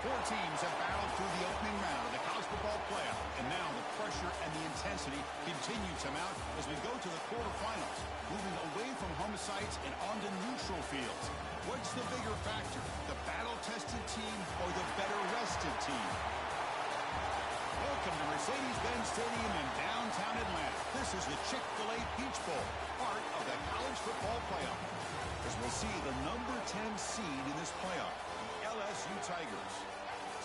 Four teams have battled through the opening round of the college football playoff, and now the pressure and the intensity continue to mount as we go to the quarterfinals, moving away from home sites and onto neutral fields. What's the bigger factor, the battle-tested team or the better-rested team? Welcome to Mercedes-Benz Stadium in downtown Atlanta. This is the Chick-fil-A Peach Bowl, part of the college football playoff, as we'll see the number 10 seed in this playoff, the LSU Tigers,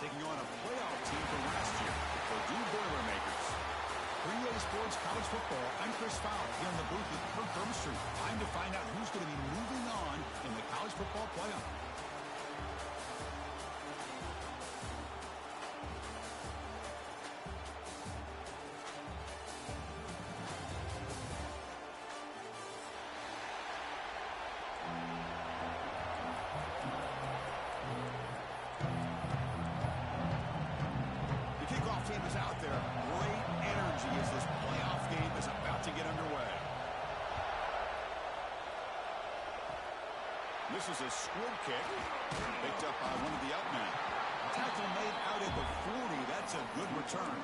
taking on a playoff team from last year, the Purdue Boilermakers. For EA Sports College Football, I'm Chris Fowler here in the booth with Kirk Hermstreet. Time to find out who's going to be moving on in the college football playoff. Team is out there. Great energy as this playoff game is about to get underway. This is a squib kick. Picked up by one of the outmen. Tackle made out at the 40. That's a good return.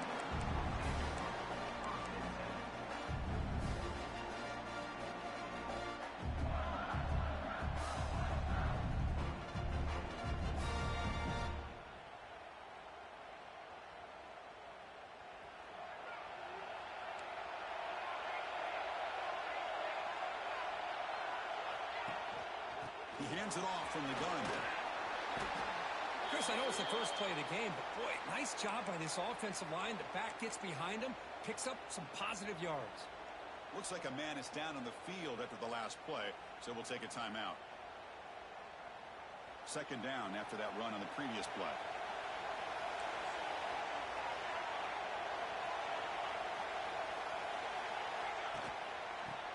He hands it off from the gun. Chris, I know it's the first play of the game, but boy, nice job by this offensive line. The back gets behind him, picks up some positive yards. Looks like a man is down on the field after the last play, so we'll take a timeout. Second down after that run on the previous play.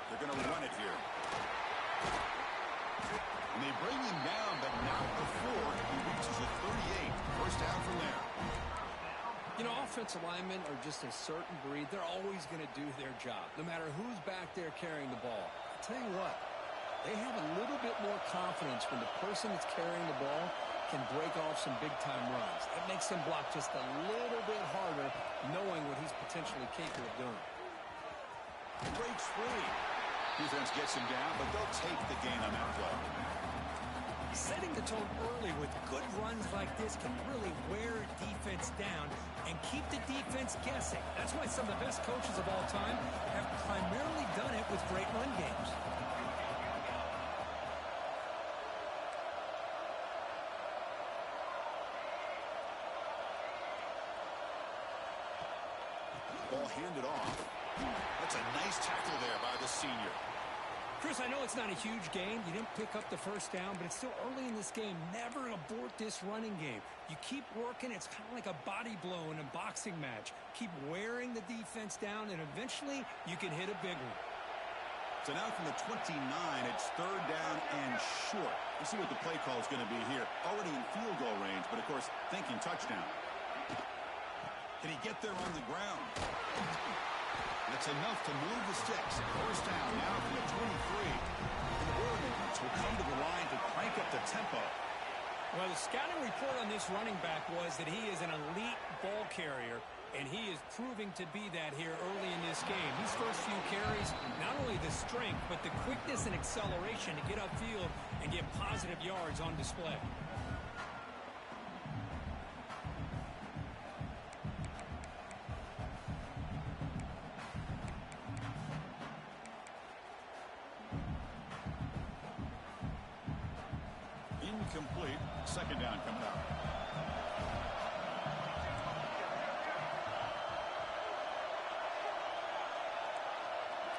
They're going to run it here. And they bring him down, but not before he reaches the 38. First down from there. You know, offensive linemen are just a certain breed. They're always going to do their job, no matter who's back there carrying the ball. I'll tell you what, they have a little bit more confidence when the person that's carrying the ball can break off some big-time runs. That makes him block just a little bit harder, knowing what he's potentially capable of doing. Breaks free. Defense gets him down, but they'll take the gain on that play. Setting the tone early with good runs like this can really wear defense down and keep the defense guessing. That's why some of the best coaches of all time have primarily done it with great run games. Ball handed off. That's a nice tackle there by the senior. Chris, I know it's not a huge game. You didn't pick up the first down, but it's still early in this game. Never abort this running game. You keep working. It's kind of like a body blow in a boxing match. Keep wearing the defense down, and eventually you can hit a big one. So now from the 29, it's third down and short. Let's see what the play call is going to be here. Already in field goal range, but of course thinking touchdown. Can he get there on the ground? That's enough to move the sticks. First down now from the 23. And the Boilermakers will come to the line to crank up the tempo. Well, the scouting report on this running back was that he is an elite ball carrier, and he is proving to be that here early in this game. These first few carries, not only the strength, but the quickness and acceleration to get upfield and get positive yards on display. Incomplete. Second down coming up.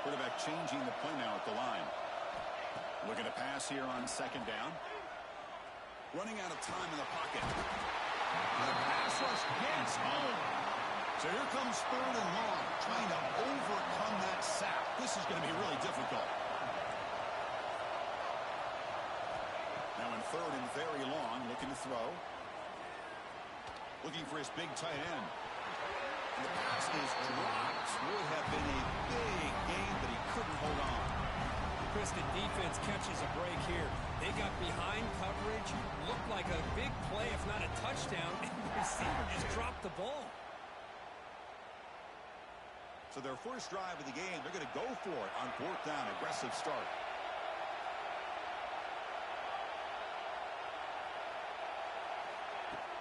Quarterback changing the play now at the line. Looking to pass here on second down. Running out of time in the pocket. The pass rush gets home. So here comes third and long, trying to overcome that sack. This is going to be really difficult. Now in third and very long, looking to throw. Looking for his big tight end. And the pass is dropped. Would have been a big game, but he couldn't hold on. Chris, the defense catches a break here. They got behind coverage, looked like a big play, if not a touchdown, receiver just dropped the ball. So their first drive of the game, they're going to go for it on 4th down. Aggressive start.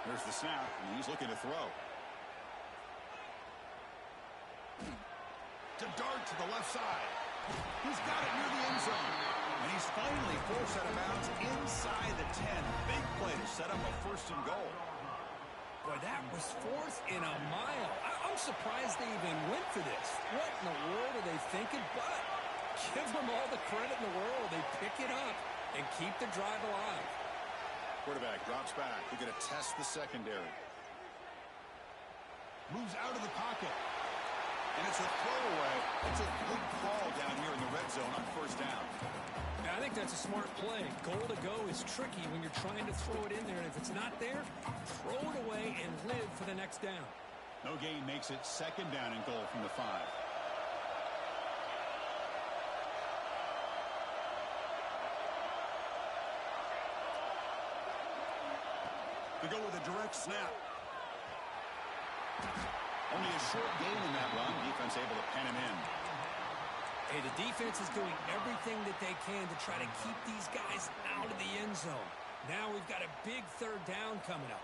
There's the snap, and he's looking to throw. To dart to the left side. He's got it near the end zone. And he's finally forced out of bounds inside the 10. Big play to set up a 1st and goal. Boy, that was 4th and a mile. I'm surprised they even went for this. What in the world are they thinking? But give them all the credit in the world. They pick it up and keep the drive alive. Quarterback drops back. They're going to test the secondary. Moves out of the pocket. And it's a throwaway. It's a good call down here in the red zone on 1st down. Yeah, I think that's a smart play. Goal to go is tricky when you're trying to throw it in there. And if it's not there, throw it away and live for the next down. No gain makes it 2nd down and goal from the 5. They go with a direct snap. Only a short gain in that run. Defense able to pen him in. Hey, the defense is doing everything that they can to try to keep these guys out of the end zone. Now we've got a big 3rd down coming up.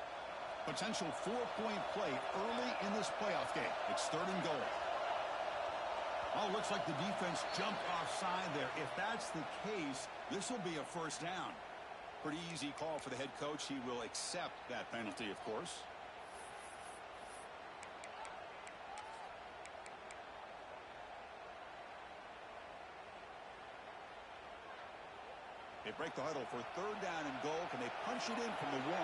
Potential 4-point play early in this playoff game. It's 3rd and goal. Oh, looks like the defense jumped offside there. If that's the case, this will be a 1st down. Pretty easy call for the head coach. He will accept that penalty, of course. They break the huddle for 3rd down and goal. Can they punch it in from the 1?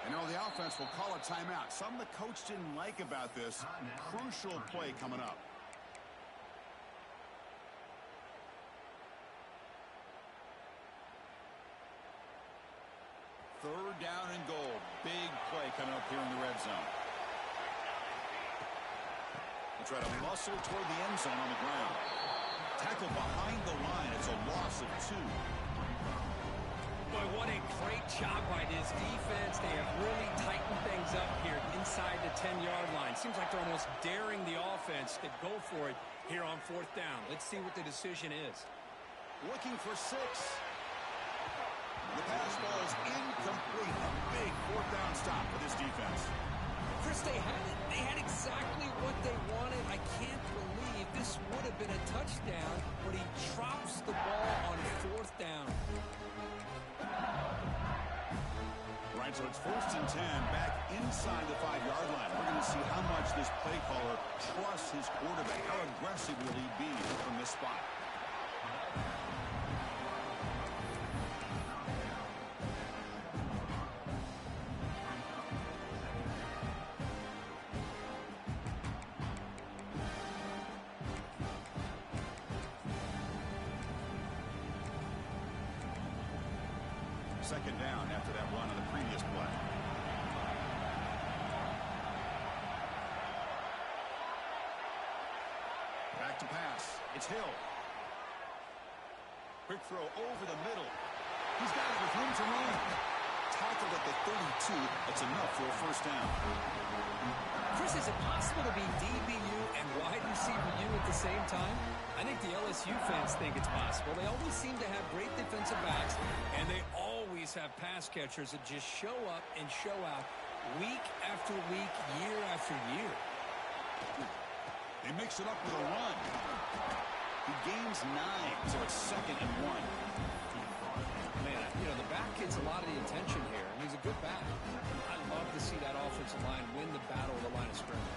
And now the offense will call a timeout. Something the coach didn't like about this. Crucial play coming up. Third down and goal. Big play coming up here in the red zone. They try to muscle toward the end zone on the ground. Tackle behind the line. It's a loss of 2. Boy, what a great job by this defense. They have really tightened things up here inside the 10-yard line. Seems like they're almost daring the offense to go for it here on 4th down. Let's see what the decision is. Looking for 6. The pass ball is incomplete. A big 4th down stop for this defense. Chris, they had it. They had exactly what they wanted. I can't believe this would have been a touchdown, but he drops the ball on 4th down. Right, so it's 1st and 10 back inside the 5-yard line. We're going to see how much this play caller trusts his quarterback. How aggressive will he be from this spot? Second down after that run on the previous play. Back to pass. It's Hill. Quick throw over the middle. He's got it with room to run. Tackled at the 32. That's enough for a 1st down. Chris, is it possible to be DBU and wide receiver U at the same time? I think the LSU fans think it's possible. They always seem to have great defensive backs, and they always have pass catchers that just show up and show out week after week, year after year. They mix it up with a run. He gains 9, so it's 2nd and 1. Man, you know, the back gets a lot of the attention here, and he's a good back. I love to see that offensive line win the battle of the line of scrimmage.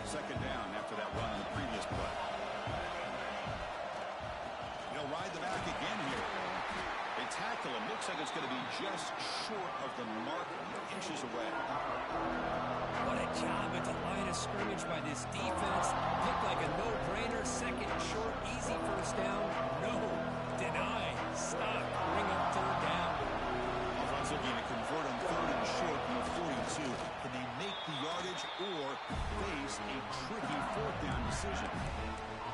Second down after that run on the previous play. They'll ride the back again here. They tackle him. Looks like it's going to be just short of the mark, inches away. What a job at the line of scrimmage by this defense. Looked like a no-brainer. 2nd and short, easy 1st down. No, deny, stop, bring up 3rd down. Offense looking to convert on 3rd and short from the 42. Can they make the yardage or face a tricky 4th down decision?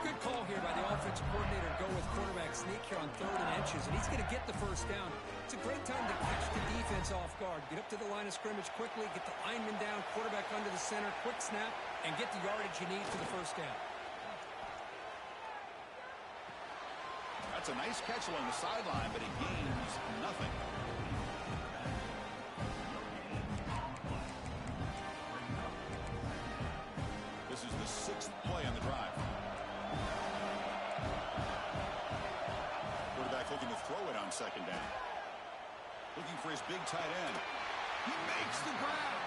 Good call here by the offensive coordinator. Go with quarterback sneak. break here on 3rd and inches, and he's going to get the first down. It's a great time to catch the defense off guard. Get up to the line of scrimmage quickly, get the lineman down, quarterback under the center, quick snap, and get the yardage you need for the first down. That's a nice catch along the sideline, but he gains nothing. This is the 6th play on the drive. Quarterback looking to throw it on 2nd down. Looking for his big tight end. He makes the grab.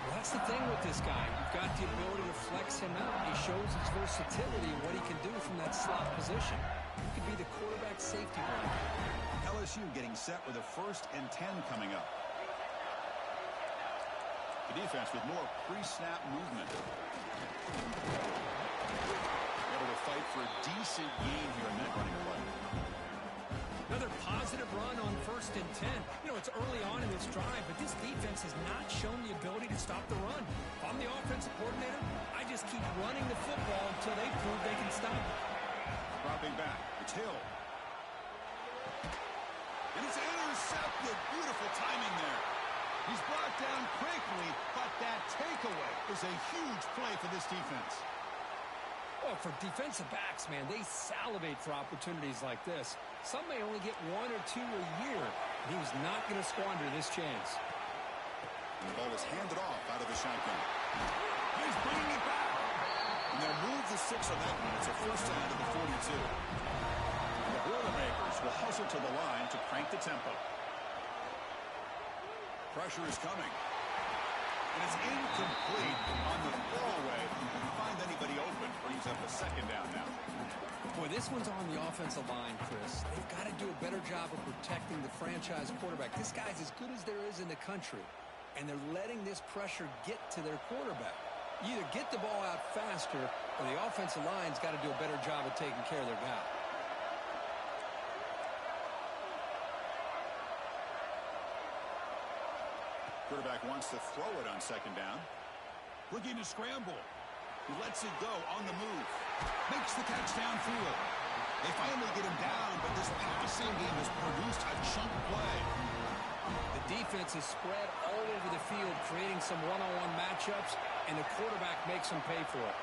Well, that's the thing with this guy. You've got the ability to flex him out. He shows his versatility and what he can do from that slot position. He could be the quarterback safety blanket. LSU getting set with a 1st and 10 coming up. The defense with more pre-snap movement. Able to fight for a decent gain here in that running play. Another positive run on 1st and 10. You know, it's early on in this drive, but this defense has not shown the ability to stop the run. If I'm the offensive coordinator, I just keep running the football until they prove they can stop it. Dropping back. It's Hill. And it's intercepted. Beautiful timing there. He's brought down quickly, but that takeaway is a huge play for this defense. Well, for defensive backs, man, they salivate for opportunities like this. Some may only get 1 or 2 a year. And he was not going to squander this chance. And the ball is handed off out of the shotgun. He's bringing it back. And they'll move the 6 on that one. It's a 1st down to the 42. And the Boilermakers will hustle to the line to crank the tempo. Pressure is coming. And it's incomplete on the throwaway. Find anybody open. Brings up a 2nd down now. Boy, this one's on the offensive line, Chris. They've got to do a better job of protecting the franchise quarterback. This guy's as good as there is in the country. And they're letting this pressure get to their quarterback. You either get the ball out faster, or the offensive line's got to do a better job of taking care of their guy. Quarterback wants to throw it on 2nd down. Looking to scramble. He lets it go on the move. Makes the catch downfield. They finally get him down, but this passing game has produced a chunk play. The defense is spread all over the field, creating some one-on-one matchups, and the quarterback makes them pay for it.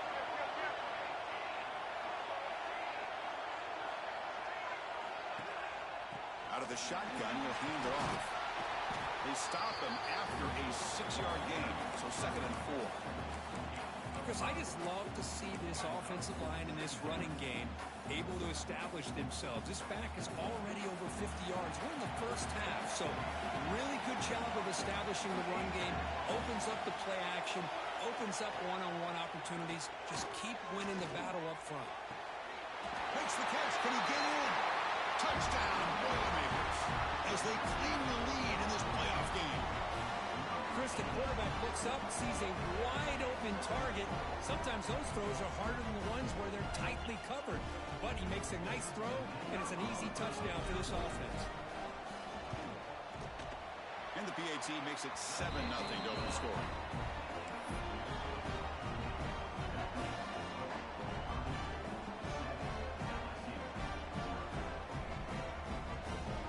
Out of the shotgun, he'll hand it off. They stop him after a 6-yard gain, so 2nd and 4. Because I just love to see this offensive line in this running game able to establish themselves. This back is already over 50 yards. We're in the first half, so really good job of establishing the run game. Opens up the play action, opens up one-on-one opportunities. Just keep winning the battle up front. Makes the catch. Can he get in? Touchdown, Boilermakers, as they claim the lead in this playoff game. Chris, the quarterback looks up, sees a wide-open target. Sometimes those throws are harder than the ones where they're tightly covered. But he makes a nice throw, and it's an easy touchdown for this offense. And the PAT makes it 7-0 to open the score.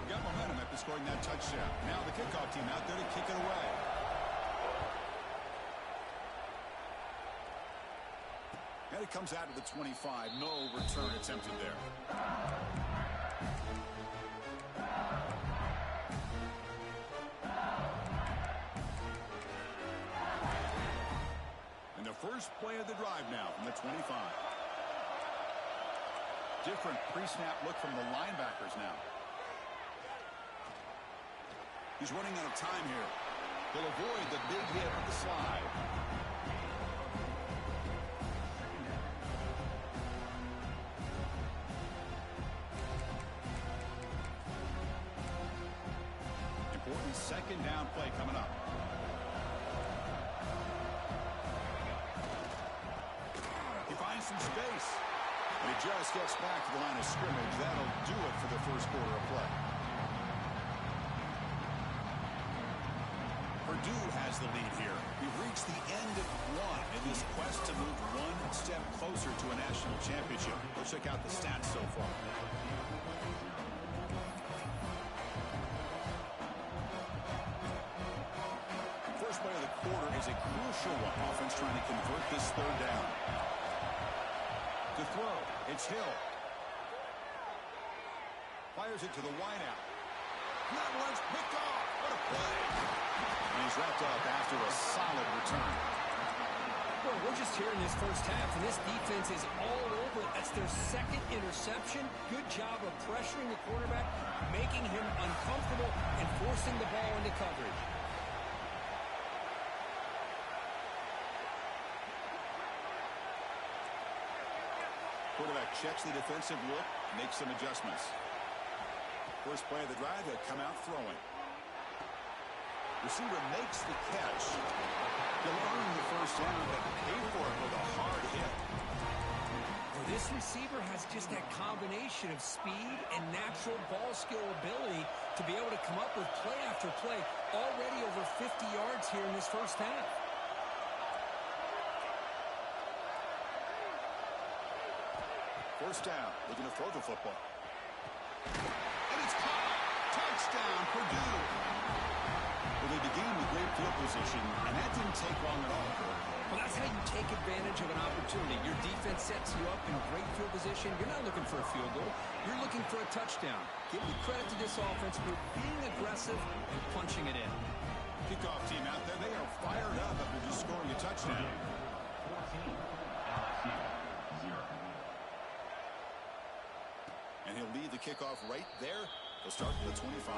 Got momentum after scoring that touchdown. Now the kickoff team out there to kick it away. And it comes out to the 25. No return attempted there. And the first play of the drive now from the 25. Different pre-snap look from the linebackers now. He's running out of time here. He'll avoid the big hit of the slide. Important 2nd down play coming up. He finds some space. And he just gets back to the line of scrimmage. That'll do it for the first quarter of play. Purdue has the lead here. We've reached the end of one in this quest to move one step closer to a national championship. Let's check out the stats so far. First play of the quarter is a crucial one. Offense trying to convert this third down. To throw, it's Hill. Fires it to the wideout. That one's picked off. What a play. And he's wrapped up after a solid return. Well, we're just here in this first half, and this defense is all over it. That's their second interception. Good job of pressuring the quarterback, making him uncomfortable, and forcing the ball into coverage. Quarterback checks the defensive look, makes some adjustments. First play of the drive, he'll come out throwing. Receiver makes the catch. He'll earn the first down, but pay for it with a hard hit. Well, this receiver has just that combination of speed and natural ball skill ability to be able to come up with play after play. Already over 50 yards here in this first half. First down, looking to throw the football. And it's caught. Touchdown, Purdue. Well, they began with great field position, and that didn't take long at all. Well, that's how you take advantage of an opportunity. Your defense sets you up in great field position. You're not looking for a field goal. You're looking for a touchdown. Give the credit to this offense for being aggressive and punching it in. Kickoff team out there. They are fired up after just scoring a touchdown. 14, LSU, 0. And he'll leave the kickoff right there. He'll start from the 25.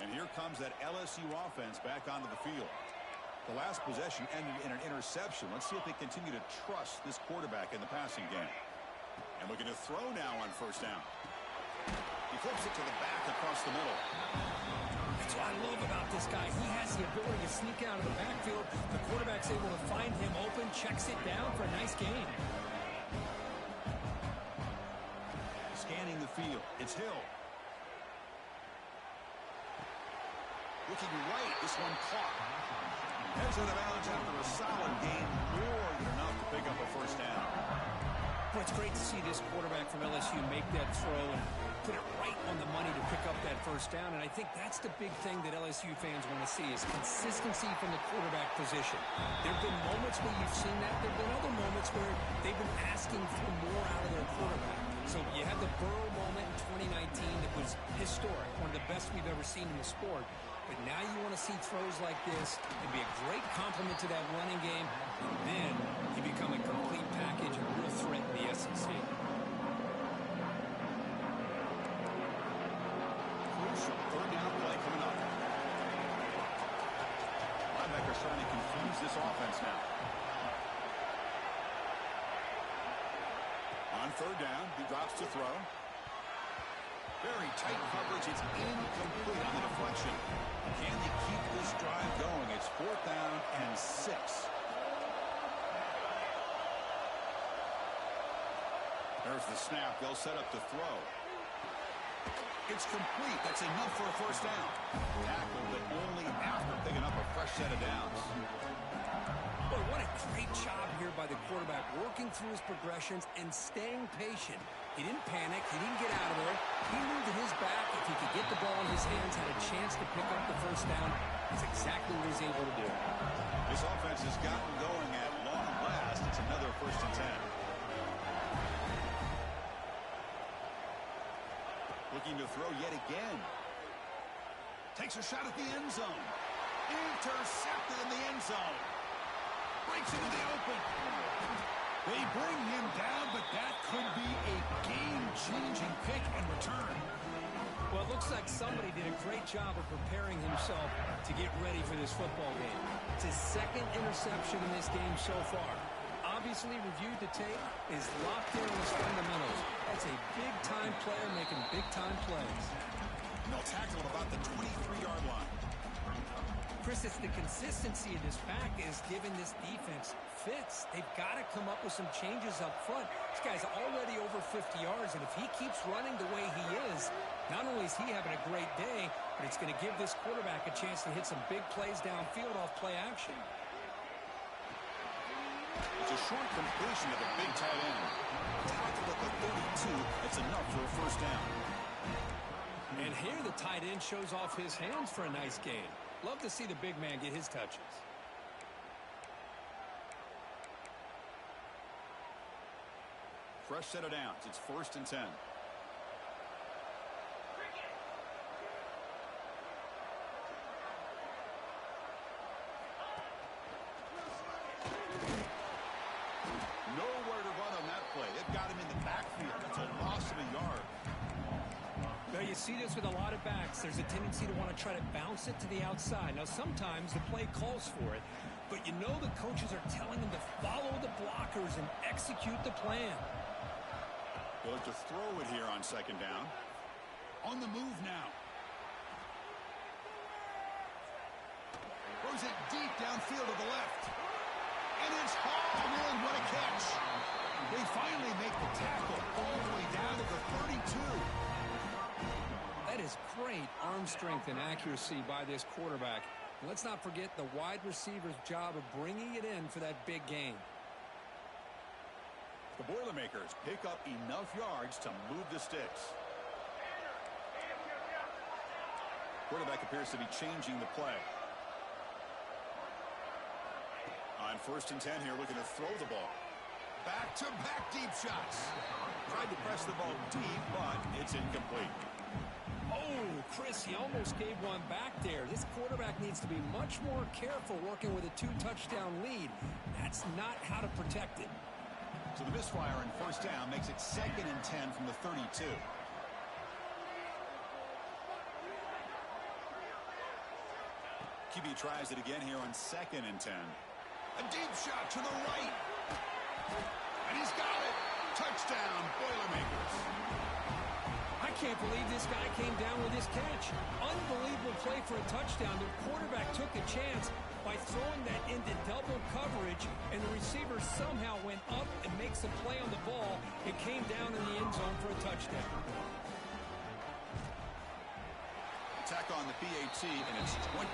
And here comes that LSU offense back onto the field. The last possession ended in an interception. Let's see if they continue to trust this quarterback in the passing game. And looking to throw now on first down. He flips it to the back across the middle. That's what I love about this guy. He has the ability to sneak out of the backfield. The quarterback's able to find him open, checks it down for a nice gain. Scanning the field. It's Hill. Looking right. This one caught. Heads out of bounds after a solid gain. More than enough to pick up a first down. Well, it's great to see this quarterback from LSU make that throw and put it right on the money to pick up that first down. And I think that's the big thing that LSU fans want to see is consistency from the quarterback position. There have been moments where you've seen that. There have been other moments where they've been asking for more out of their quarterback. So you had the Burrow moment in 2019 that was historic, one of the best we've ever seen in the sport. But now you want to see throws like this. It'd be a great compliment to that running game. And then you become a complete package, a real threat in the SEC. Crucial third down play coming up. Linebacker's trying to confuse this offense now. On third down, he drops to throw. Very tight coverage. It's incomplete on the deflection. Can they keep this drive going? It's fourth down and 6. There's the snap. They'll set up to throw. It's complete. That's enough for a first down. Tackled, but only after picking up a fresh set of downs. Boy, what a great job here by the quarterback, working through his progressions and staying patient. He didn't panic. He didn't get out of there. He knew that his back, if he could get the ball in his hands, had a chance to pick up the first down. That's exactly what he's able to do. This offense has gotten going at long last. It's another first and 10. Looking to throw yet again. Takes a shot at the end zone. Intercepted in the end zone. Breaks into the open. They bring him down, but that could be a game-changing pick and return. Well, it looks like somebody did a great job of preparing himself to get ready for this football game. It's his second interception in this game so far. Obviously reviewed the tape, is locked in on his fundamentals. That's a big-time player making big-time plays. They'll tackle him about the 23-yard line. Chris, it's the consistency of this back is giving this defense fits. They've got to come up with some changes up front. This guy's already over 50 yards, and if he keeps running the way he is, not only is he having a great day, but it's going to give this quarterback a chance to hit some big plays downfield off play action. It's a short completion of a big tight end. Tackle at the 32. That's enough for a first down. And here the tight end shows off his hands for a nice gain. Love to see the big man get his touches. Fresh set of downs. It's 1st and 10. Nowhere to run on that play. It got him in the backfield. It's a loss of a yard. Well, you see this with a lot of backs. There's a tendency to want to try to bounce it to the outside. Now, sometimes the play calls for it, but you know the coaches are telling them to follow the blockers and execute the plan. They'll have to throw it here on 2nd down. On the move now. Throws it deep downfield to the left. And it's hauled in. What a catch. They finally make the tackle all the way down to the 32. That is great arm strength and accuracy by this quarterback. And let's not forget the wide receiver's job of bringing it in for that big gain. The Boilermakers pick up enough yards to move the sticks. Quarterback appears to be changing the play. On 1st and 10 here, looking to throw the ball. Back-to-back deep shots. Tried to press the ball deep, but it's incomplete. Oh, Chris, he almost gave one back there. This quarterback needs to be much more careful working with a 2-touchdown lead. That's not how to protect it. So the misfire on 1st down makes it 2nd and 10 from the 32. QB tries it again here on 2nd and 10. A deep shot to the right. And he's got it. Touchdown, Boilermakers. I can't believe this guy came down with this catch. Unbelievable play for a touchdown. The quarterback took a chance by throwing that into double coverage, and the receiver somehow went up and makes a play on the ball. It came down in the end zone for a touchdown. Attack on the PAT, and it's 21-0.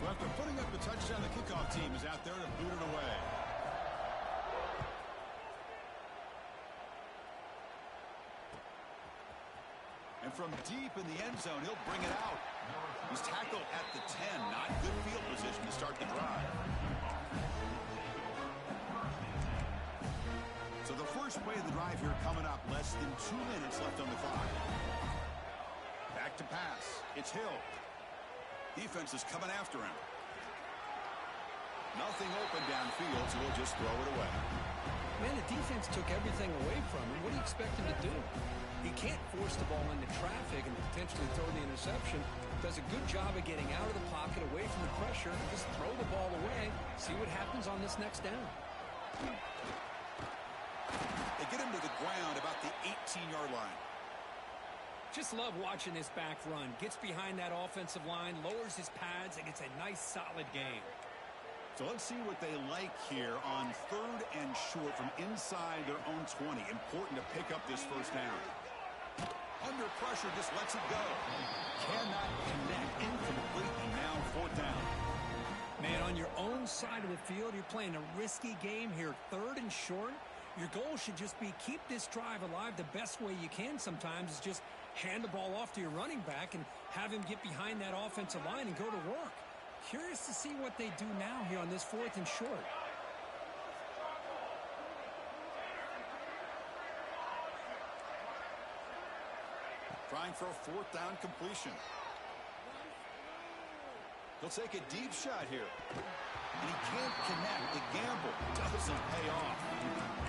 So after putting up the touchdown, the kickoff team is out there to boot it away. And from deep in the end zone, he'll bring it out. He's tackled at the 10. Not good field position to start the drive. So the first play of the drive here coming up. Less than 2 minutes left on the clock. Back to pass. It's Hill. Defense is coming after him. Nothing open downfield, so he'll just throw it away. Man, the defense took everything away from him. What do you expect him to do? He can't force the ball into traffic and potentially throw the interception. Does a good job of getting out of the pocket, away from the pressure. Just throw the ball away. See what happens on this next down. They get him to the ground about the 18-yard line. Just love watching this back run. Gets behind that offensive line, lowers his pads, and gets a nice, solid gain. So let's see what they like here on 3rd and short from inside their own 20. Important to pick up this first down. Under pressure, just lets it go. Cannot connect. Incomplete, and now 4th down. Man, on your own side of the field, you're playing a risky game here. 3rd and short. Your goal should just be keep this drive alive the best way you can sometimes is just hand the ball off to your running back and have him get behind that offensive line and go to work. Curious to see what they do now here on this 4th and short. Trying for a 4th down completion. He'll take a deep shot here. And he can't connect. The gamble doesn't pay off.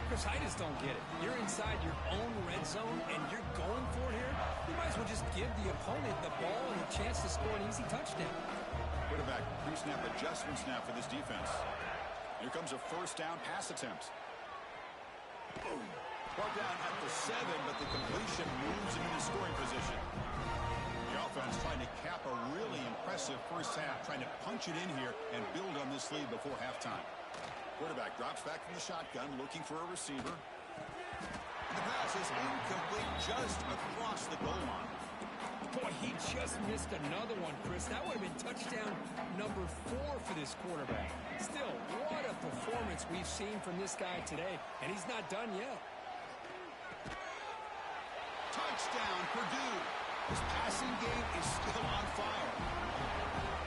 Chris, I just don't get it. You're inside your own red zone and you're going for it here. You might as well just give the opponent the ball and a chance to score an easy touchdown. Quarterback pre-snap adjustment snap for this defense. Here comes a 1st down pass attempt. Boom. Brought down at the 7, but the completion moves him into scoring position. The offense trying to cap a really impressive first half, trying to punch it in here and build on this lead before halftime. Quarterback drops back from the shotgun, looking for a receiver. And the pass is incomplete just across the goal line. Boy, he just missed another one, Chris. That would have been touchdown number 4 for this quarterback. Still, what a performance we've seen from this guy today, and he's not done yet. Touchdown, Purdue. His passing game is still on fire.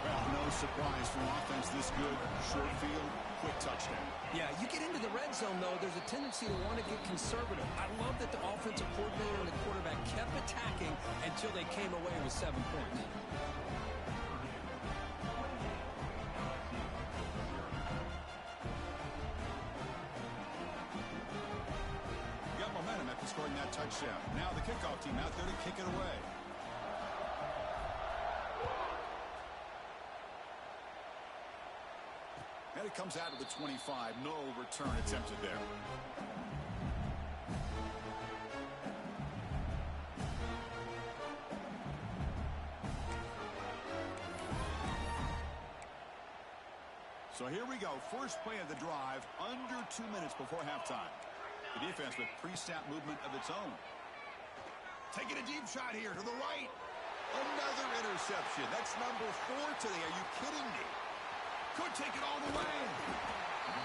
Well, no surprise from offense this good. Short field, quick touchdown. Yeah, you get into the red zone, though, there's a tendency to want to get conservative. I love that the offensive coordinator and the quarterback kept attacking until they came away with 7 points. Got momentum after scoring that touchdown. Now the kickoff team out there to kick it away. And it comes out of the 25. No return attempted there. So here we go. First play of the drive, under 2 minutes before halftime. The defense with pre-snap movement of its own. Taking a deep shot here to the right. Another interception. That's number 4 today. Are you kidding me? Could take it all the way.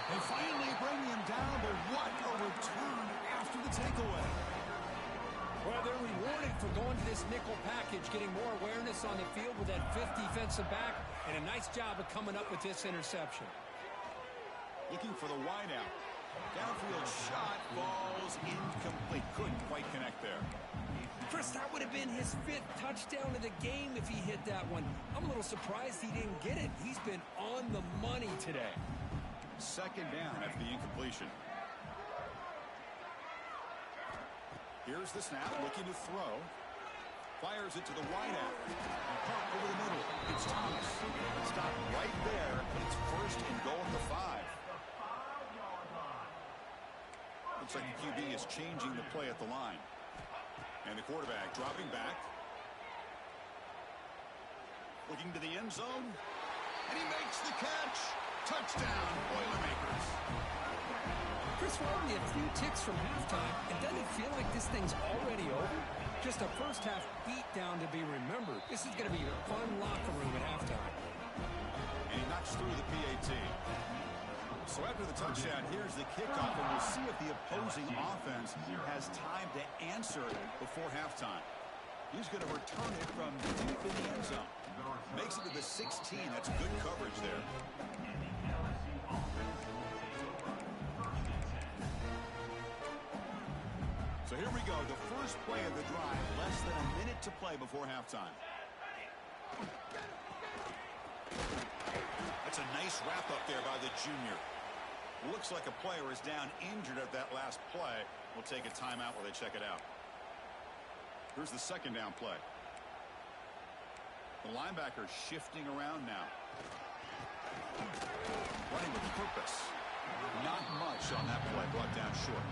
They finally bring him down, but what a return after the takeaway. Well, they're rewarded for going to this nickel package, getting more awareness on the field with that 5th defensive back, and a nice job of coming up with this interception. Looking for the wideout. Downfield shot falls incomplete. Couldn't quite connect there. Chris, that would have been his 5th touchdown of the game if he hit that one. I'm a little surprised he didn't get it. He's been on the money today. Second down after the incompletion. Here's the snap, looking to throw. Fires it to the wideout. And pump over the middle. It's Thomas. Stop right there. It's first and goal at the 5. Looks like the QB is changing the play at the line. And the quarterback dropping back. Looking to the end zone. And he makes the catch. Touchdown, Boilermakers. Chris, we're only a few ticks from halftime, and doesn't it feel like this thing's already over? Just a first-half beatdown to be remembered. This is going to be a fun locker room at halftime. And he knocks through the PAT. So after the touchdown, here's the kickoff, and we'll see if the opposing offense has time to answer before halftime. He's going to return it from deep in the end zone. Makes it to the 16. That's good coverage there. So here we go. The first play of the drive. Less than a minute to play before halftime. That's a nice wrap up there by the junior. Looks like a player is down injured at that last play. We'll take a timeout while they check it out. Here's the second down play. The linebacker shifting around now. Running with purpose. Not much on that play, brought down short.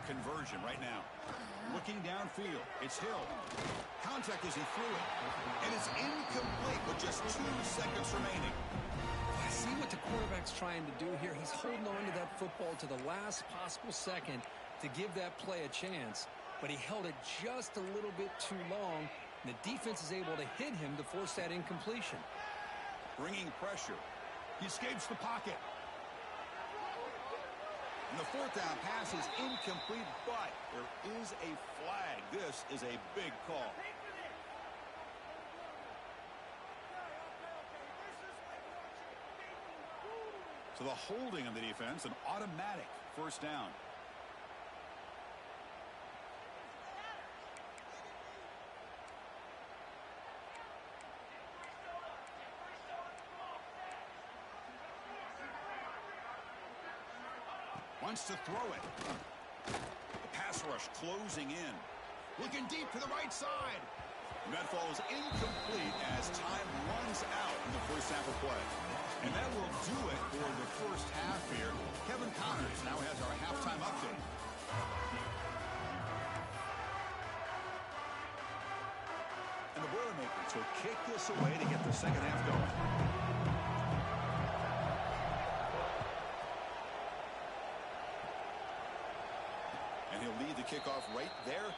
Conversion right now. Looking downfield. It's Hill. Contact as he threw it. And it's incomplete with just 2 seconds remaining. I see what the quarterback's trying to do here. He's holding on to that football to the last possible second to give that play a chance. But he held it just a little bit too long. And the defense is able to hit him to force that incompletion. Bringing pressure. He escapes the pocket. And the fourth down pass is incomplete, but there is a flag. This is a big call. So the holding of the defense, an automatic first down. Wants to throw it. The pass rush closing in. Looking deep to the right side. And that falls incomplete as time runs out in the first half of play. And that will do it for the first half here. Kevin Connors now has our halftime update. And the Boilermakers will kick this away to get the second half going. And he'll lead the kickoff right there